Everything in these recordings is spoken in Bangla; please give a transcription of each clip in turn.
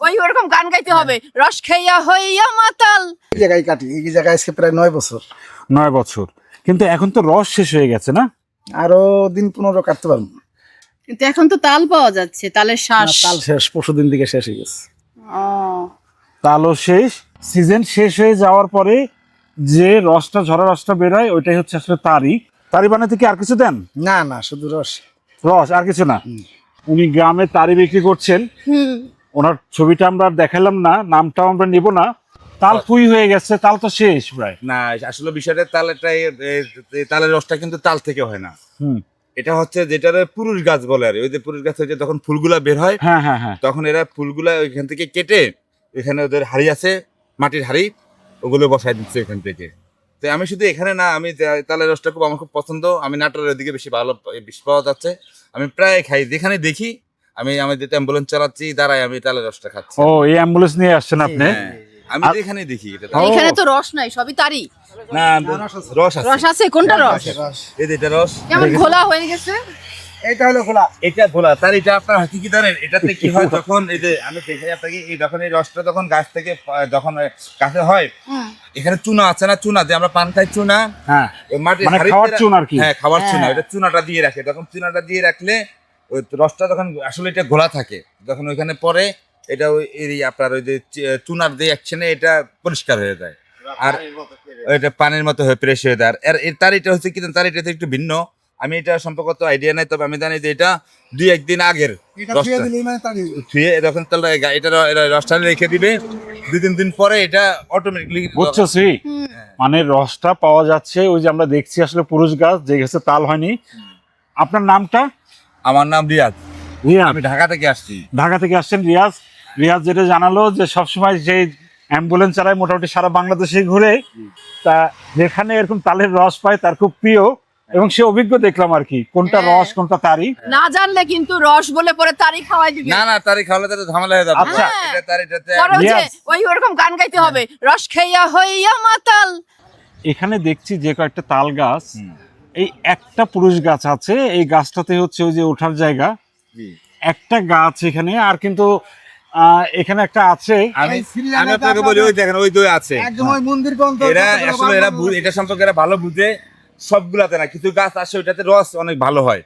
ওই ওরকম গান গাইতে হবে, রস খাইয়া হইয়া মাতাল। এই জায়গায় কাটি, এই জায়গায় আজকে প্রায় 9 বছর। 9 বছর, কিন্তু এখন তো রস শেষ হয়ে গেছে না? আরো দিন 15 কাটতে পারবো। কিন্তু এখন তো তাল পাওয়া যাচ্ছে, তালের শ্বাস। তাল শেষ, পরশুদিন দিকে শেষ হয়ে গেছে। তালও শেষ, সিজন শেষ হয়ে যাওয়ার পরে যে রসটা ঝরা রসটা বেরোয় ওইটাই হচ্ছে আসলে তারি। তারি বানাতে কি আর কিছু দেন? না না, শুধু রস। রস আর কিছু না। উনি গ্রামে তারি বিক্রি করছেন, ওনার ছবিটা আমরা আর দেখালাম না, নামটাও আমরা নিব না। তাল পুই হয়ে গেছে, তাল তো শেষ প্রায়। না, আসলে বিষয়টা তালের রসটা কিন্তু তাল থেকে হয় না। এটা হচ্ছে যেটার পুরুষ গাছ বলে, আর ওই যে পুরুষ গাছ হচ্ছে যখন ফুলগুলা বের হয়, হ্যাঁ হ্যাঁ হ্যাঁ, তখন এরা ফুলগুলা ওইখান থেকে কেটে, এখানে ওদের হাড়ি আছে, মাটির হাড়ি, ওগুলো বসাই দিচ্ছে এখান থেকে। তো আমি শুধু এখানে না, আমি তালের রসটা আমার খুব পছন্দ। আমি নাটোরের দিকে বেশি পাওয়া যাচ্ছে, আমি প্রায় খাই, যেখানে দেখি। আমি যেটা অ্যাম্বুলেন্স চালাচ্ছি, দাঁড়াই আমি তালের রসটা খাচ্ছি। ও, এই অ্যাম্বুলেন্স নিয়ে আসছেন আপনি? আমি যেখানে দেখি এটা। এখানে তো রস নাই, সবই তারি। না, রস আছে। রস আছে? কোনটা রস? এই যে এটা রস, কেমন ঘোলা হয়ে গেছে। এটা হলো খোলা। এটা ঘোলা। তার এটা আপনার হাতে কি জানেন, এটাতে কি হয়, যখন এই যে আমি দেখাই আপনাকে, এই যখন এই রসটা যখন গাছ থেকে যখন গাছে হয়, এখানে চুনা আছে না, চুনা যে আমরা পান খাই, চুনা, হ্যাঁ, ওই মাটির মানে হাঁড়িতে- খাওয়ার চুন আর কি। হ্যাঁ, খাবার চুনা, এটা চুনাটা দিয়ে রাখে। তখন চুনাটা দিয়ে রাখলে ওই রসটা যখন আসলে এটা ঘোলা থাকে, যখন ওইখানে পরে এটা ওই আপনার ওই যে চুনার দিয়ে অ্যাকশনে এটা পরিষ্কার হয়ে যায়, আর এটা পানির মতো হয়ে ফ্রেশ হয়ে যায়। আর তার এটা হচ্ছে কি, তার এটা একটু ভিন্ন। আমি এটা সম্পর্কে তো আইডিয়া নাই, তবে আমি জানি যে এটা 2-1 দিন আগের রসটা ধুয়ে যখন তাহলে এটা রসটা রেখে দিবে, 2-3 দিন পরে এটা অটোমেটিকলি। বুঝছো শ্রী, মানে রসটা পাওয়া যাচ্ছে। ওই যে আমরা দেখছি আসলে পুরুষ গাছ, যে গাছে তাল হয়নি। আপনার নামটা? আমার নাম রিয়াজ, রিয়াজ। আমি ঢাকা থেকে আসছি। ঢাকা থেকে আসছেন রিয়াজ। রিয়াজ যেটা জানালো যে সবসময় যে অ্যাম্বুলেন্স চালায়, মোটামুটি সারা বাংলাদেশে ঘুরে, তা যেখানে এরকম তালের রস পায় তার খুব প্রিয়, এবং সে অভিজ্ঞ দেখলাম আর কি, কোনটা রস কোনটা তারি। না জানলে কিন্তু রস বলে পরে তারি খাওয়াই দিবে। না, তারি খাওয়ালে তো ঝামেলা হয়ে যাবে। আচ্ছা। এটা তারিটাতে পরে ওই যে Yes. ওই ওরকম গান গাইতে হবে, রস খাইয়া হইয়া মাতাল। এখানে দেখছি যে কয়েকটা তাল গাছ, এই একটা পুরুষ গাছ আছে, এই গাছটাতে হচ্ছে ওই যে ওঠার জায়গা, একটা গাছ এখানে। আর কিন্তু এখানে একটা আছে। আমি আপনাকে বলি, ওই দেখেন ওই দুই আছে একদম ওই মন্দির পর্যন্ত। এরা আসলে এটা সম্পর্কে এরা ভালো বুঝে। সবগুলাতে না, কিছু গাছ আসে ওইটাতে রস অনেক ভালো হয়,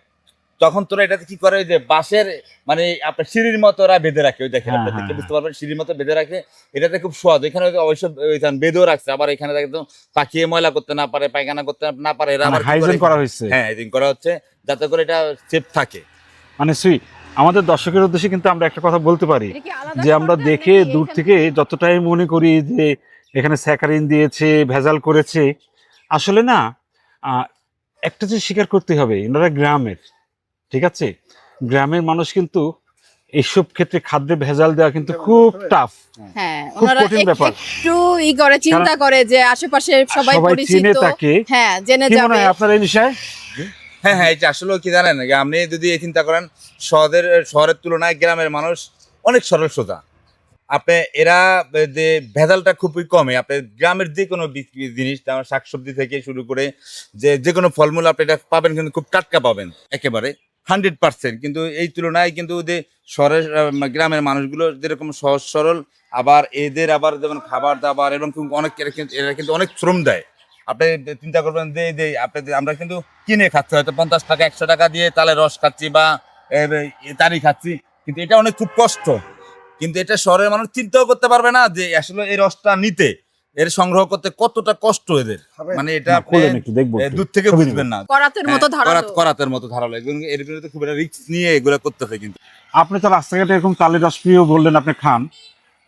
তখন তোরা এটাতে কি করে, ওই যে বাঁশের মানে আপনার সিঁড়ির মতো ওরা বেঁধে রাখে। ওই দেখেন, আপনি দেখে বুঝতে পারবেন, সিঁড়ির মতো বেঁধে রাখে। এটাতে খুব স্বাদ। এখানে অবশ্য বেঁধেও রাখছে, আবার এখানে একদম পাখিয়ে ময়লা করতে না পারে, পায়খানা করতে না পারে, এরা আবার হাইজিন করা হয়েছে। হ্যাঁ, হাইজিন করা হচ্ছে যাতে করে এটা সেফ থাকে। মানে শ্রী, আমাদের দর্শকের উদ্দেশ্যে কিন্তু আমরা একটা কথা বলতে পারি, এটা কি আলাদা যে আমরা সরকার দেখে নাকি দূর এখান থেকে যতটাই মনে করি যে এখানে স্যাকারিন দিয়েছে, ভেজাল করেছে, আসলে না, একটা যে স্বীকার করতে হবে, এনারা গ্রামের, ঠিক আছে, গ্রামের মানুষ কিন্তু এইসব ক্ষেত্রে খাদ্যে ভেজাল দেওয়া কিন্তু খুব টাফ। হ্যাঁ, খুব ওনারা কঠিন ব্যাপার। একটু করে চিন্তা করে যে আশেপাশে সবাই সবাই পরিচিত, চিনে তাকে। হ্যাঁ, জেনে কি মনে যাবে। হয় আপনার এই বিষয়ে? হ্যাঁ হ্যাঁ, এটা আসলে কি জানেন, আপনি যদি চিন্তা করেন, শহরের তুলনায় গ্রামের মানুষ অনেক সরল সোজা। আপনি এরা যে ভেজালটা খুবই কমে। আপনি গ্রামের যে কোনো জিনিস, যেমন শাকসবজি থেকে শুরু করে যে কোনো ফলমূল আপনি এটা পাবেন, কিন্তু খুব টাটকা পাবেন একেবারে 100%। কিন্তু এই তুলনায় কিন্তু যে শহরের গ্রামের মানুষগুলো যেরকম সহজ সরল, আবার এদের আবার যেমন খাবার দাবার এবং অনেক এরা কিন্তু অনেক শ্রম দেয়। আপনি চিন্তা করবেন যে আমরা কিন্তু কিনে খাচ্ছি, হয়তো 50 টাকা 100 টাকা দিয়ে তালের রস খাচ্ছি বা তারি খাচ্ছি, কিন্তু এটা অনেক খুব কষ্ট। কিন্তু এটা শহরের মানুষ চিন্তাও করতে পারবে না যে আসলে এই রসটা নিতে, এর সংগ্রহ করতে কতটা কষ্ট এদের। মানে এটা দূর থেকে বুঝবেন না, করাতের মতো ধারালো। করাতের মতো ধারালো। এর বিরুদ্ধে খুব একটা রিস্ক নিয়ে এগুলো করতে হয়। কিন্তু আপনি তো রাস্তাঘাটে এরকম তালের রস প্রিয় বললেন, আপনি খান,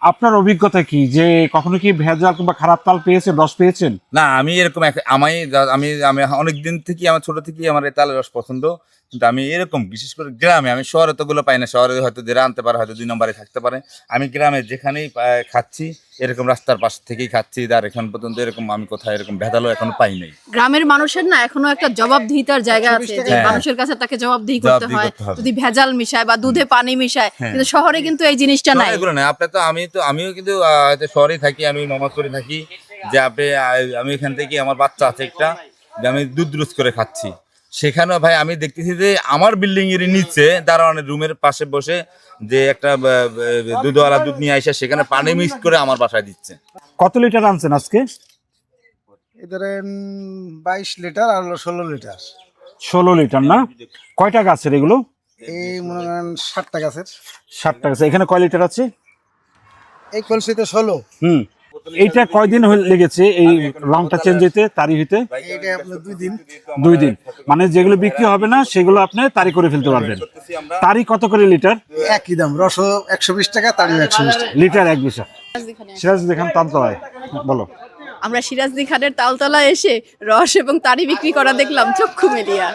আপনার অভিজ্ঞতা কি, যে কখনো কি ভেজাল কিংবা খারাপ তাল পেয়েছেন, রস পেয়েছেন? না, আমি এরকম আমি আমি অনেকদিন থেকে, আমার ছোট থেকেই আমার এই তালের রস পছন্দ। কিন্তু আমি এরকম বিশেষ করে গ্রামে, আমি শহরে তো গুলো পাই না, শহরে হয়তো যারা আনতে পারে হয়তো 2 নম্বরে থাকতে পারে। আমি গ্রামে যেখানেই খাচ্ছি, এরকম রাস্তার পাশ থেকেই খাচ্ছি, আর এখন পর্যন্ত এরকম আমি কোথাও এরকম ভেজালও এখনো পাই নাই। গ্রামের মানুষের না এখনো একটা জবাবদিহিতার জায়গা আছে, যে মানুষের কাছে তাকে জবাবদিহি করতে হয় যদি ভেজাল মিশায় বা দুধে পানি মিশায়। কিন্তু শহরে কিন্তু এই জিনিসটা নাই। এগুলো না। আপনি তো আমিও কিন্তু শহরেই থাকি, আমি মোহাম্মদপুরে থাকি। যে আমি এখান থেকে, আমার বাচ্চা আছে একটা, যে আমি দুধ রোজ করে খাচ্ছি। সেখানেও ভাই আমি দেখতেছি যে আমার বিল্ডিং এর নিচে দারোয়ানের রুমের পাশে বসে যে একটা দুধওয়ালা দুধ নিয়ে আসে সেখানে পানি মিক্স করে আমার বাসায় দিচ্ছে। কত লিটার আনছেন আজকে? এদের 22 লিটার আর হলো 16 লিটার। 16 লিটার না? কয়টা গাছের এগুলো? এই মনে করেন 60 গাছের। 60টা গাছ। এখানে কয় লিটার আছে? এই কলসিতে 16। এইটা কয়দিন লেগেছে এই রংটা চেঞ্জ হইতে, তারি হইতে? এইটা আপনার 2 দিন। 2 দিন। মানে যেগুলো বিক্রি হবে না সেগুলো আপনি তারি করে ফেলতে পারবেন। তারি কত করে লিটার? একই দাম, রসও 120 টাকা, তারিও 120 টাকা। লিটার 1 বিশা। সিরাজুদ্দিন খান তালতলায়, বলো। আমরা সিরাজদি খানের তালতলা এসে রস এবং তারি বিক্রি করা দেখলাম চক্ষু মেলিয়া।